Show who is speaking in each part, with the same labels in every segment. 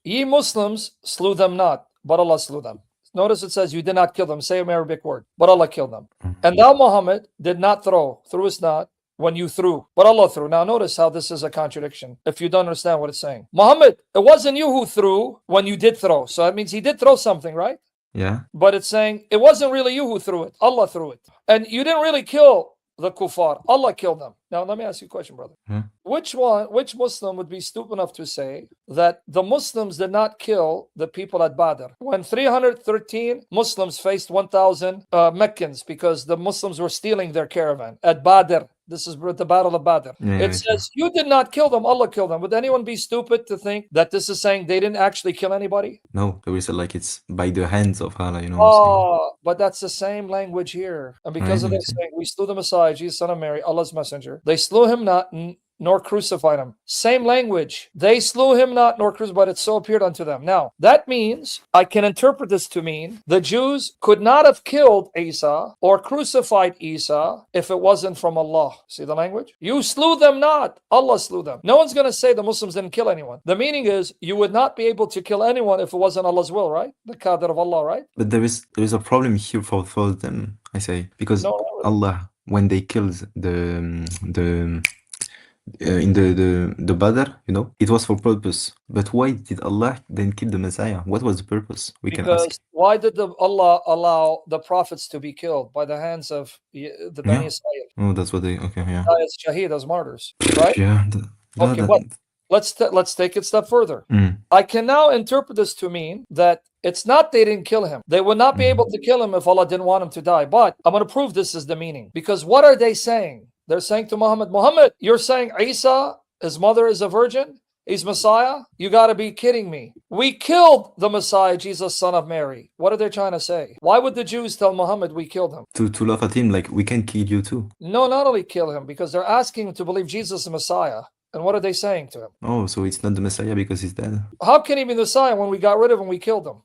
Speaker 1: Ye Muslims slew them not, but Allah slew them. Notice it says you did not kill them. Same Arabic word, but Allah killed them. And thou, Muhammad, did not throw, threwest not, when you threw, but Allah threw. Now notice how this is a contradiction if you don't understand what it's saying. Muhammad, it wasn't you who threw when you did throw. So that means he did throw something, right?
Speaker 2: Yeah.
Speaker 1: But it's saying it wasn't really you who threw it. Allah threw it. And you didn't really kill the kuffar. Allah killed them. Now let me ask you a question, brother. Which Muslim would be stupid enough to say that the Muslims did not kill the people at Badr when 313 Muslims faced 1,000 Meccans because the Muslims were stealing their caravan at Badr? This is the Battle of Badr. It says you did not kill them, Allah killed them. Would anyone be stupid to think that this is saying they didn't actually kill anybody?
Speaker 2: No, they will say like it's by the hands of Allah, you know.
Speaker 1: Oh, but that's the same language here. And because of this saying, we slew the Messiah, Jesus, son of Mary, Allah's messenger. They slew him not, nor crucified him. Same language. They slew him not, nor crucified, but it so appeared unto them. Now, that means, I can interpret this to mean, the Jews could not have killed Isa or crucified Isa if it wasn't from Allah. See the language? You slew them not, Allah slew them. No one's going to say the Muslims didn't kill anyone. The meaning is, you would not be able to kill anyone if it wasn't Allah's will, right? The qadr of Allah, right?
Speaker 2: But there is a problem here for them, I say, because Allah, when they killed in the Badr, you know, it was for purpose. But why did Allah then kill the Messiah? What was the purpose? We can ask.
Speaker 1: Why did Allah allow the prophets to be killed by the hands of the Bani Israel?
Speaker 2: Oh, that's what they. Okay, yeah.
Speaker 1: As shaheed, as martyrs, right?
Speaker 2: Yeah.
Speaker 1: Okay, but let's take it a step further. I can now interpret this to mean that it's not they didn't kill him. They would not be able to kill him if Allah didn't want him to die. But I'm going to prove this is the meaning. Because what are they saying? They're saying to Muhammad, you're saying Isa, his mother is a virgin? He's Messiah? You got to be kidding me. We killed the Messiah, Jesus, son of Mary. What are they trying to say? Why would the Jews tell Muhammad we killed him?
Speaker 2: To laugh at him, like, we can kill you too.
Speaker 1: No, not only kill him, because they're asking him to believe Jesus is the Messiah. And what are they saying to him?
Speaker 2: Oh, so it's not the Messiah because he's dead.
Speaker 1: How can he be the Messiah when we got rid of him, we killed him?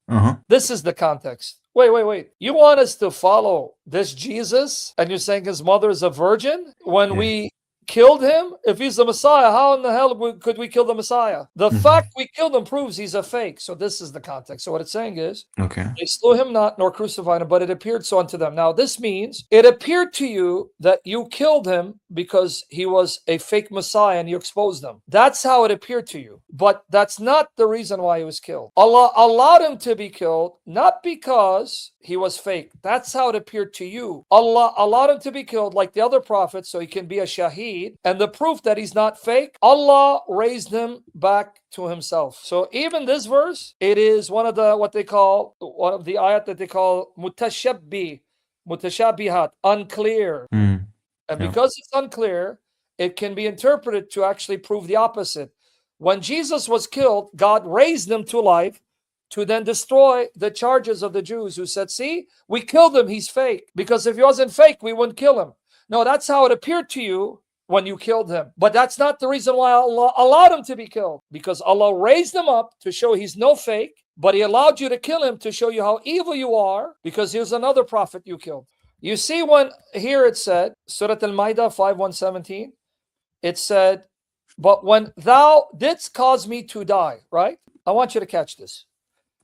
Speaker 1: This is the context. Wait. You want us to follow this Jesus and you're saying his mother is a virgin? When we killed him? If he's the Messiah, how in the hell could we kill the Messiah? The fact we killed him proves he's a fake. So this is the context. So what it's saying is, they slew him not, nor crucified him, but it appeared so unto them. Now this means it appeared to you that you killed him because he was a fake Messiah and you exposed him. That's how it appeared to you. But that's not the reason why he was killed. Allah allowed him to be killed, not because he was fake. That's how it appeared to you. Allah allowed him to be killed like the other prophets so he can be a shaheed. And the proof that he's not fake, Allah raised him back to himself. So even this verse, it is one of the ayat that they call mutashabihat, unclear. And because it's unclear, it can be interpreted to actually prove the opposite. When Jesus was killed, God raised him to life to then destroy the charges of the Jews who said, see, we killed him, he's fake. Because if he wasn't fake, we wouldn't kill him. No, that's how it appeared to you when you killed him. But that's not the reason why Allah allowed him to be killed. Because Allah raised him up to show he's no fake, but he allowed you to kill him to show you how evil you are, because he was another prophet you killed. You see when here it said, Surah Al-Ma'idah 5:117, it said, but when thou didst cause me to die, right? I want you to catch this.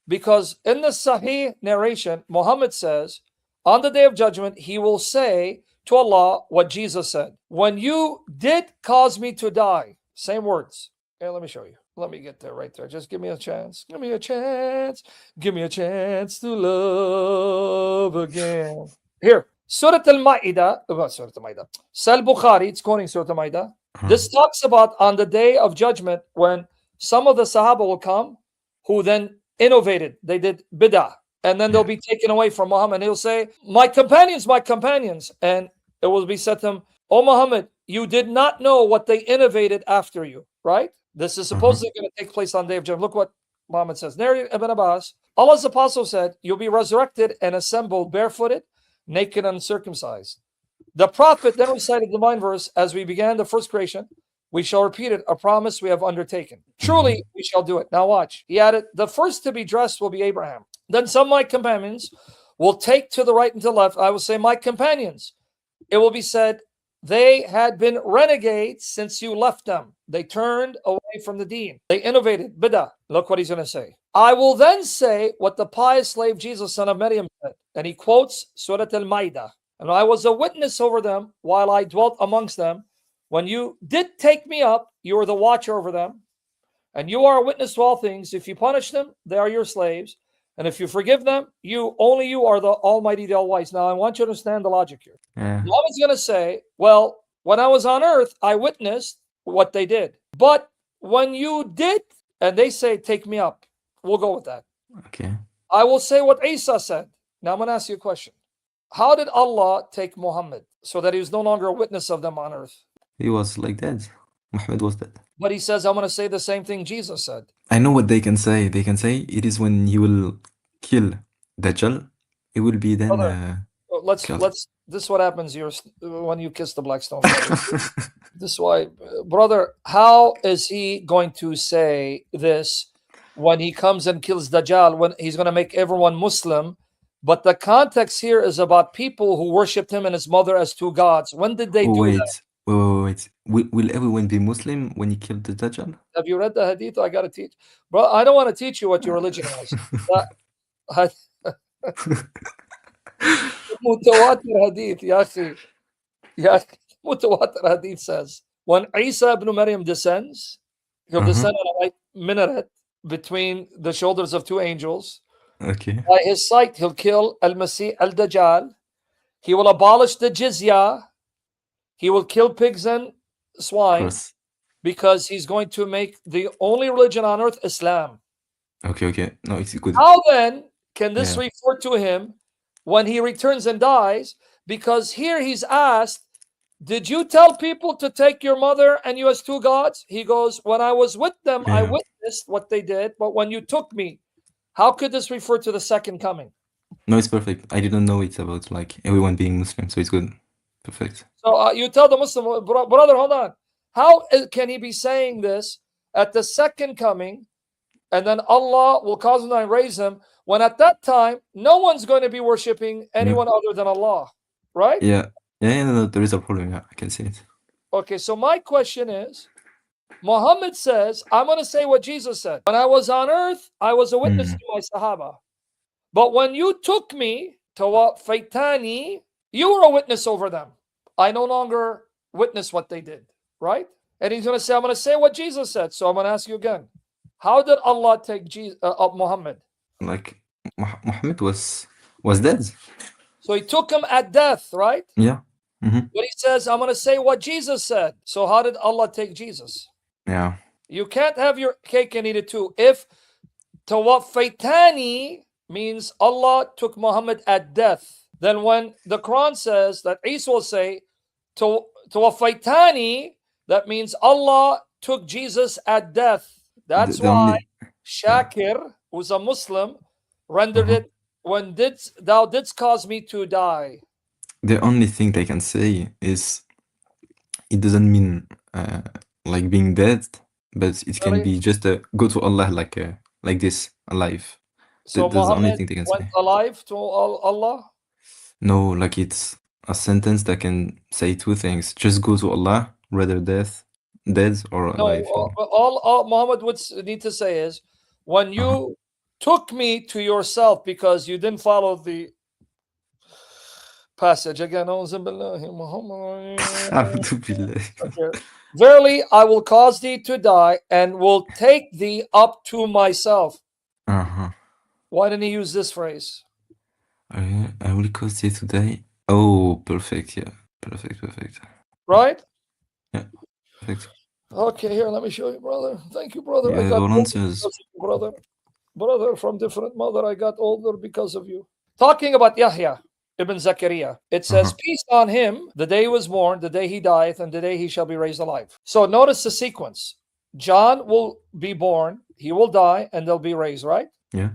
Speaker 1: Because in the Sahih narration, Muhammad says, on the day of judgment, he will say to Allah what Jesus said. When you did cause me to die, same words. Okay, let me show you. Let me get there right there. Just give me a chance. Give me a chance. Give me a chance to love again. Here, Surah Al-Ma'idah, Surah Al-Ma'idah. Sahih Bukhari, it's quoting Surah Al-Ma'idah. This talks about on the day of judgment when some of the Sahaba will come who then innovated. They did bid'ah. And then they'll be taken away from Muhammad. He'll say, my companions. And it will be said to him, oh Muhammad, you did not know what they innovated after you, right? This is supposedly going to take place on the day of judgment. Look what Muhammad says. Narrated Ibn Abbas, Allah's apostle said, you'll be resurrected and assembled barefooted, naked and uncircumcised. The prophet then recited the divine verse, as we began the first creation, we shall repeat it, a promise we have undertaken. Truly, we shall do it. Now watch. He added, the first to be dressed will be Abraham. Then some of my companions will take to the right and to the left. I will say, my companions. It will be said, they had been renegades since you left them. They turned away from the deen. They innovated. Bid'ah. Look what he's going to say. I will then say what the pious slave Jesus, son of Maryam, said. And he quotes Surah Al-Ma'idah. And I was a witness over them while I dwelt amongst them. When you did take me up, you were the watcher over them. And you are a witness to all things. If you punish them, they are your slaves. And if you forgive them, only you are the Almighty, the All-Wise. Now, I want you to understand the logic here.
Speaker 2: Yeah.
Speaker 1: Muhammad's going to say, well, when I was on earth, I witnessed what they did. But when you did, and they say, take me up, we'll go with that.
Speaker 2: Okay.
Speaker 1: I will say what Isa said. Now, I'm going to ask you a question. How did Allah take Muhammad so that he was no longer a witness of them on earth?
Speaker 2: He was like that. Muhammad was dead.
Speaker 1: But he says, I'm going to say the same thing Jesus said.
Speaker 2: I know what they can say. They can say it is when he will kill Dajjal, it will be then
Speaker 1: let's this is what happens here when you kiss the black stone. This is why, brother, how is he going to say this when he comes and kills Dajjal, when he's going to make everyone Muslim? But the context here is about people who worshipped him and his mother as two gods. When did they do that?
Speaker 2: Wait. Will everyone be Muslim when he killed the Dajjal?
Speaker 1: Have you read the hadith? I got to teach. Bro, I don't want to teach you what your religion is. Mutawatir hadith, ya akhi. Mutawatir hadith says, when Isa ibn Maryam descends, he'll descend on a white minaret between the shoulders of two angels.
Speaker 2: Okay.
Speaker 1: By his sight, he'll kill Al-Masih al-Dajjal. He will abolish the jizya. He will kill pigs and swine because he's going to make the only religion on earth Islam.
Speaker 2: Okay. No, it's good.
Speaker 1: How then can this refer to him when he returns and dies? Because here he's asked, did you tell people to take your mother and you as two gods? He goes, when I was with them, I witnessed what they did, but when you took me, how could this refer to the second coming?
Speaker 2: No, it's perfect. I didn't know it's about like everyone being Muslim, so it's good. Perfect.
Speaker 1: So you tell the Muslim, brother, hold on. How can he be saying this at the second coming, and then Allah will cause him to raise him, when at that time, no one's going to be worshipping anyone other than Allah, right?
Speaker 2: Yeah, no, there is a problem. Yeah, I can see it.
Speaker 1: Okay, so my question is, Muhammad says, I'm going to say what Jesus said. When I was on earth, I was a witness to my Sahaba. But when you took me, tawaffaytani, you were a witness over them. I no longer witness what they did, right? And he's going to say, I'm going to say what Jesus said. So I'm going to ask you again. How did Allah take Muhammad?
Speaker 2: Like, Muhammad was dead.
Speaker 1: So he took him at death, right?
Speaker 2: Yeah.
Speaker 1: But he says, I'm going to say what Jesus said. So how did Allah take Jesus?
Speaker 2: Yeah.
Speaker 1: You can't have your cake and eat it too. If tawaffaytani means Allah took Muhammad at death, then when the Quran says that Isa will say tawaffaytani, that means Allah took Jesus at death. That's why Shakir, who's a Muslim, rendered it, when thou didst cause me to die.
Speaker 2: The only thing they can say is it doesn't mean like being dead, but it can be just go to Allah like this, alive.
Speaker 1: So
Speaker 2: That's
Speaker 1: Muhammad
Speaker 2: the only thing they can
Speaker 1: went
Speaker 2: say.
Speaker 1: alive to Allah?
Speaker 2: No, like it's a sentence that can say two things. Just go to Allah, rather dead or alive.
Speaker 1: No, all Muhammad would need to say is, when you took me to yourself because you didn't follow the passage again. Verily, I will cause thee to die and will take thee up to myself. Why didn't he use this phrase?
Speaker 2: I will cause thee to die. Oh, perfect. Yeah, perfect.
Speaker 1: Right?
Speaker 2: Yeah, perfect.
Speaker 1: Okay, here, let me show you, brother. Thank you, brother.
Speaker 2: Yeah,
Speaker 1: I got
Speaker 2: older,
Speaker 1: brother from different mother. I got older because of you. Talking about Yahya ibn Zakaria, it says, peace on him, the day he was born, the day he dieth, and the day he shall be raised alive. So notice the sequence. John will be born, he will die, and they'll be raised, right?
Speaker 2: Yeah.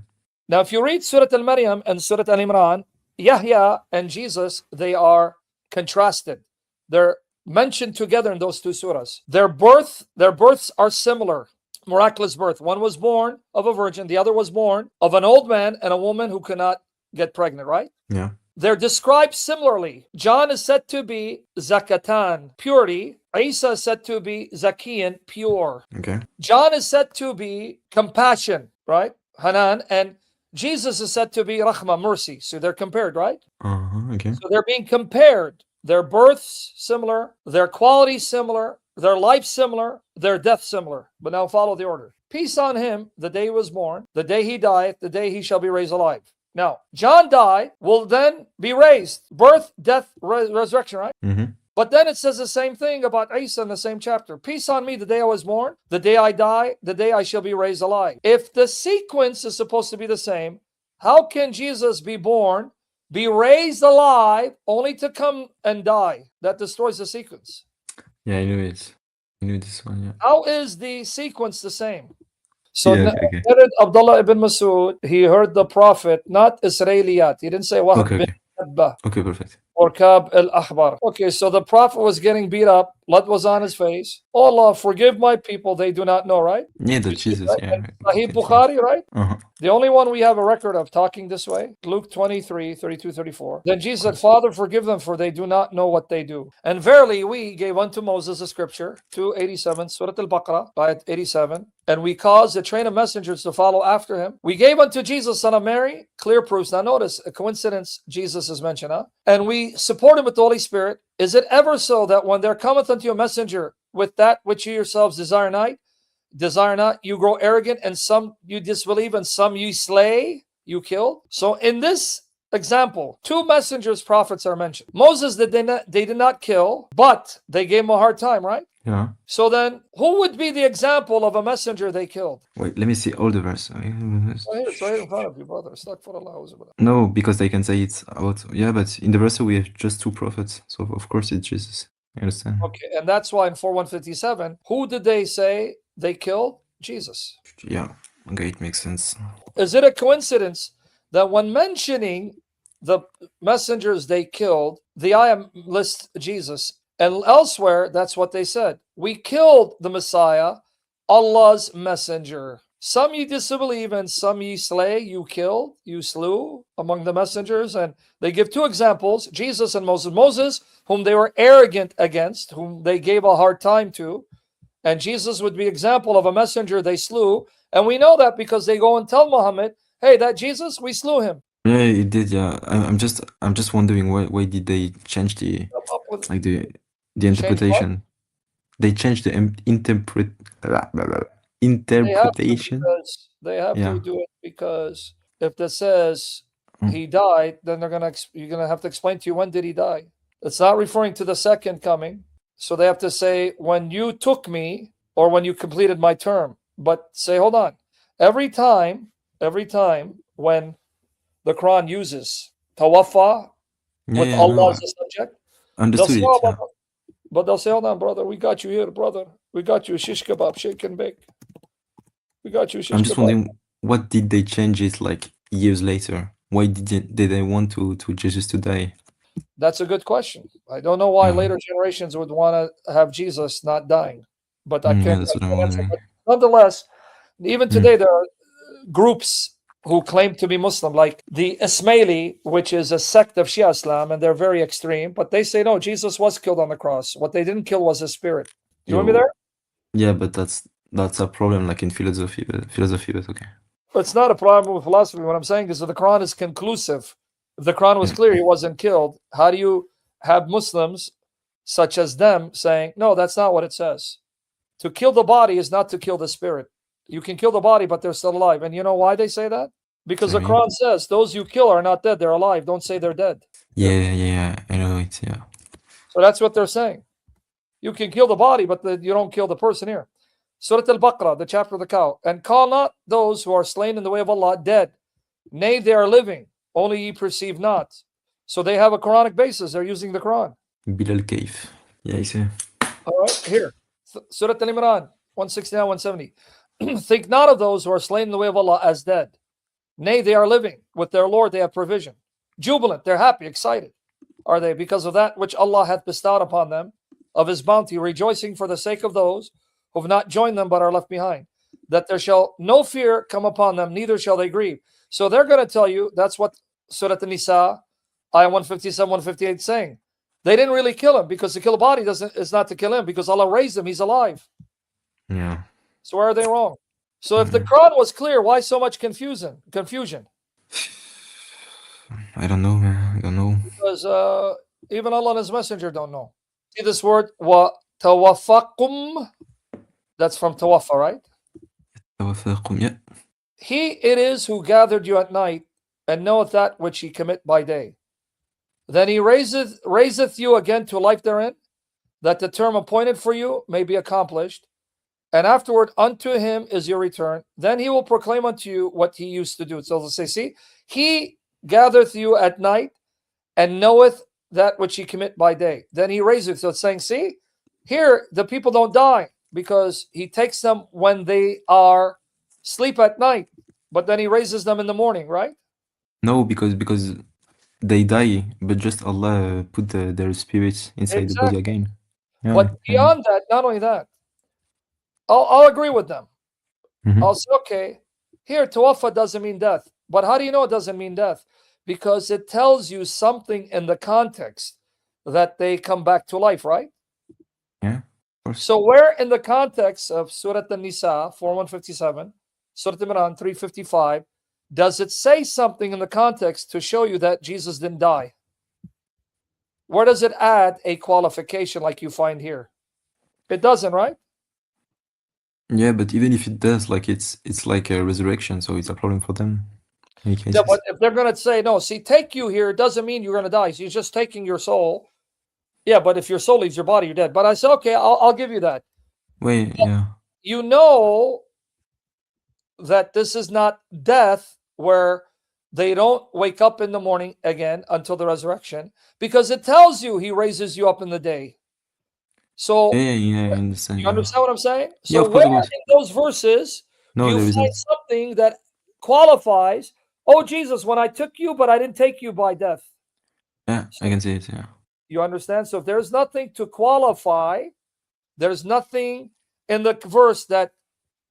Speaker 1: Now, if you read Surah Al-Maryam and Surah Al-Imran, Yahya and Jesus, they are contrasted. They're mentioned together in those two surahs. Their births are similar. Miraculous birth. One was born of a virgin. The other was born of an old man and a woman who could not get pregnant, right?
Speaker 2: Yeah.
Speaker 1: They're described similarly. John is said to be zakatan, purity. Isa is said to be zakiyan, pure.
Speaker 2: Okay.
Speaker 1: John is said to be compassion, right? Hanan. And Jesus is said to be rahma, mercy. So they're compared, right?
Speaker 2: Okay.
Speaker 1: So they're being compared. Their births similar, their qualities similar, their life similar, their death similar. But now follow the order. Peace on him, the day he was born, the day he died, the day he shall be raised alive. Now, John died, will then be raised. Birth, death, resurrection, right? But then it says the same thing about Isa in the same chapter. Peace on me the day I was born, the day I die, the day I shall be raised alive. If the sequence is supposed to be the same, how can Jesus be born, be raised alive, only to come and die? That destroys the sequence.
Speaker 2: Yeah, I knew it. I knew this one, yeah.
Speaker 1: How is the sequence the same? So
Speaker 2: yeah, okay.
Speaker 1: Abdullah ibn Masud, he heard the prophet, not Israeliyat. He didn't say Wahb bin Abba.
Speaker 2: Okay, perfect.
Speaker 1: Or Kab al-Ahbar. Okay, so the prophet was getting beat up. Blood was on his face. Oh Allah, forgive my people, they do not know, right?
Speaker 2: Yeah, the Jesus,
Speaker 1: right?
Speaker 2: yeah.
Speaker 1: Sahih Bukhari, right?
Speaker 2: Uh-huh.
Speaker 1: The only one we have a record of talking this way, Luke 23, 32, 34. Then Jesus said, Father, forgive them, for they do not know what they do. And verily, we gave unto Moses a scripture, 287, Surah Al-Baqarah, ayat 87. And we caused a train of messengers to follow after him. We gave unto Jesus, son of Mary, clear proofs. Now notice, a coincidence, Jesus is mentioned, huh? And we support him with the Holy Spirit. Is it ever so that when there cometh unto you a messenger with that which you yourselves desire not, you grow arrogant, and some you disbelieve, and some you slay, you kill? So in this example, two messengers, prophets are mentioned. Moses, they did not kill, but they gave him a hard time, right?
Speaker 2: Yeah.
Speaker 1: So then, who would be the example of a messenger they killed?
Speaker 2: Wait, let me see all the verse.
Speaker 1: It's right in front of you, brother.
Speaker 2: No, because they can say it's about, yeah, but in the verse we have just two prophets, so of course it's Jesus. I understand.
Speaker 1: Okay, and that's why in 4:157, who did they say they killed? Jesus.
Speaker 2: Yeah, okay, it makes sense.
Speaker 1: Is it a coincidence that when mentioning the messengers they killed, the ayah lists Jesus, and elsewhere that's what they said? We killed the Messiah, Allah's messenger. Some ye disbelieve, and some ye slay, you killed, you slew among the messengers. And they give two examples, Jesus and Moses. Moses, whom they were arrogant against, whom they gave a hard time to. And Jesus would be example of a messenger they slew. And we know that because they go and tell Muhammad, hey, that Jesus, we slew him.
Speaker 2: Yeah, it did, yeah. I'm just wondering why did they change the interpretation? They changed the interpretation.
Speaker 1: They have to do it because if it says he died, then you're gonna have to explain to you, when did he die? It's not referring to the second coming. So they have to say, when you took me, or when you completed my term. But say, hold on. Every time when the Quran uses tawaffa with Allah as a subject,
Speaker 2: understood it,
Speaker 1: but they'll say, hold on, brother, we got you here, brother. We got you a shish kebab, shake and bake. We got you a shish kebab.
Speaker 2: I'm just wondering, what did they change it like years later? Why did they want to Jesus to die?
Speaker 1: That's a good question. I don't know why later generations would want to have Jesus not dying, but I can't.
Speaker 2: That's what I'm wondering.
Speaker 1: Nonetheless, even today there are groups who claim to be Muslim, like the Ismaili, which is a sect of Shia Islam, and they're very extreme. But they say no, Jesus was killed on the cross. What they didn't kill was his spirit. You want me there?
Speaker 2: Yeah, but that's a problem, like in philosophy. But okay.
Speaker 1: It's not a problem with philosophy. What I'm saying is that the Quran is conclusive. If the Quran was clear, he wasn't killed. How do you have Muslims such as them saying, no, that's not what it says? To kill the body is not to kill the spirit. You can kill the body, but they're still alive. And you know why they say that? Because the Quran says those you kill are not dead, they're alive. Don't say they're dead.
Speaker 2: Yeah, I know it, yeah.
Speaker 1: So that's what they're saying. You can kill the body, but you don't kill the person here. Surah Al-Baqarah, the chapter of the cow. And call not those who are slain in the way of Allah dead. Nay, they are living, only ye perceive not. So they have a Quranic basis. They're using the Quran.
Speaker 2: Bilal Kaif. Yeah, I see.
Speaker 1: All right, here. Surah Al-Imran, 169, 170. Think not of those who are slain in the way of Allah as dead. Nay, they are living. With their Lord they have provision. Jubilant, they're happy, excited. Are they? Because of that which Allah hath bestowed upon them, of his bounty, rejoicing for the sake of those who have not joined them but are left behind. That there shall no fear come upon them, neither shall they grieve. So they're going to tell you, that's what Surah An-Nisa, ayah 157, 158 saying. They didn't really kill him, because to kill a body is not to kill him, because Allah raised him, he's alive.
Speaker 2: Yeah.
Speaker 1: So where are they wrong? So if the Quran was clear, why so much confusion?
Speaker 2: I don't know, man. I don't know.
Speaker 1: Because even Allah and His Messenger don't know. See this word, wa tawaffakum? That's from tawaffa, right?
Speaker 2: Yeah.
Speaker 1: He it is who gathered you at night, and knoweth that which ye commit by day. Then he raiseth you again to life therein, that the term appointed for you may be accomplished. And afterward unto him is your return. Then he will proclaim unto you what he used to do. So they'll say, see, he gathereth you at night and knoweth that which ye commit by day. Then he raiseth. So it's saying, see, here the people don't die, because he takes them when they are sleep at night, but then he raises them in the morning, right?
Speaker 2: No, because they die, but just Allah put their spirits inside the body again. Yeah,
Speaker 1: but beyond that, not only that, I'll agree with them. I'll say, okay, here tawaffa doesn't mean death. But how do you know it doesn't mean death? Because it tells you something in the context that they come back to life, right?
Speaker 2: Yeah, of course.
Speaker 1: So where in the context of Surah An-Nisa 4157, Surah Imran 355, does it say something in the context to show you that Jesus didn't die? Where does it add a qualification like you find here? It doesn't, right?
Speaker 2: Yeah, but even if it does, like it's like a resurrection, so it's a problem for them.
Speaker 1: Yeah, but if they're going to say, no, see, take you here, it doesn't mean you're going to die. So he's just taking your soul. Yeah, but if your soul leaves your body, you're dead. But I said, okay, I'll give you that.
Speaker 2: Wait, yeah.
Speaker 1: You know that this is not death where they don't wake up in the morning again until the resurrection, because it tells you he raises you up in the day. So
Speaker 2: yeah, I understand.
Speaker 1: You understand what I'm saying? So
Speaker 2: yeah, of course,
Speaker 1: where in those verses
Speaker 2: no,
Speaker 1: you
Speaker 2: there
Speaker 1: find
Speaker 2: isn't.
Speaker 1: something that qualifies, oh Jesus, when I took you, but I didn't take you by death?
Speaker 2: Yeah, I can see it, yeah.
Speaker 1: You understand? So if there's nothing to qualify, there's nothing in the verse that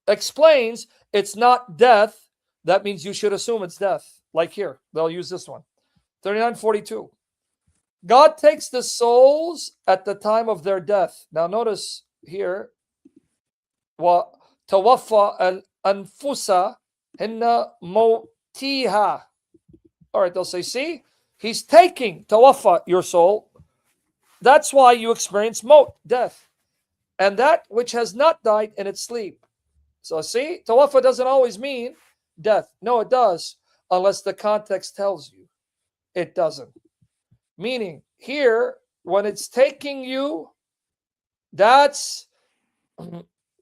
Speaker 1: explains it's not death, that means you should assume it's death. Like here, they'll use this one. 39:42. God takes the souls at the time of their death. Now notice here, wa tawaffa al-anfusa hinna mawtiha. All right, they'll say, see, he's taking tawaffa, your soul. That's why you experience maut, death. And that which has not died in its sleep. So see, tawaffa doesn't always mean death. No, it does, unless the context tells you it doesn't. Meaning, here, when it's taking you, that's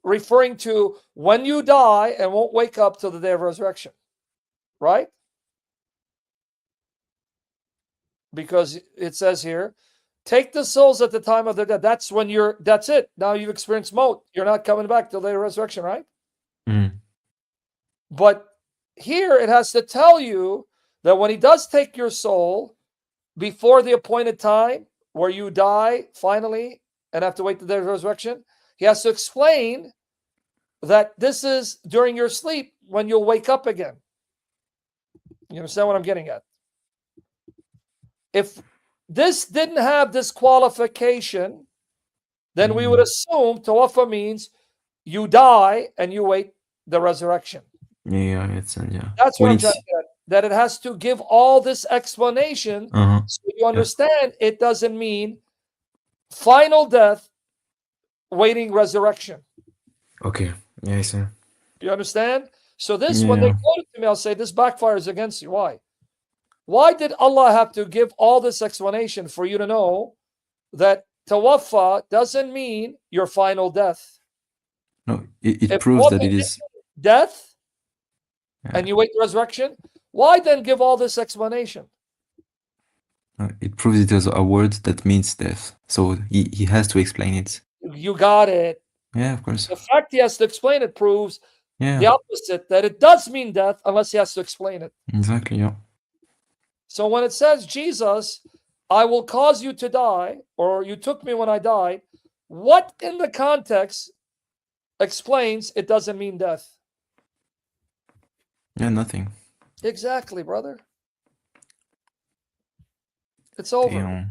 Speaker 1: referring to when you die and won't wake up till the day of resurrection. Right? Because it says here, take the souls at the time of their death. That's when that's it. Now you've experienced maut. You're not coming back till the day of resurrection, right? But here it has to tell you that when he does take your soul before the appointed time where you die finally and have to wait the day of resurrection, he has to explain that this is during your sleep when you'll wake up again. You understand what I'm getting at? If this didn't have this qualification, then we would assume tawaffa means you die and you wait the resurrection.
Speaker 2: Yeah, it's yeah.
Speaker 1: That's what I'm trying to get. That it has to give all this explanation so you understand it doesn't mean final death waiting resurrection.
Speaker 2: Okay. Yeah, I see.
Speaker 1: You understand? So this, when they quote it to me, I'll say this backfires against you. Why? Why did Allah have to give all this explanation for you to know that tawaffa doesn't mean your final death?
Speaker 2: No, it proves that it is
Speaker 1: death and you wait the resurrection. Why then give all this explanation?
Speaker 2: It proves it is a word that means death. So he has to explain it.
Speaker 1: You got it.
Speaker 2: Yeah, of course.
Speaker 1: The fact he has to explain it proves the opposite, that it does mean death unless he has to explain it.
Speaker 2: Exactly, yeah.
Speaker 1: So when it says, Jesus, I will cause you to die, or you took me when I died, what in the context explains it doesn't mean death?
Speaker 2: Yeah, nothing.
Speaker 1: Exactly, brother. It's over.
Speaker 2: Damn.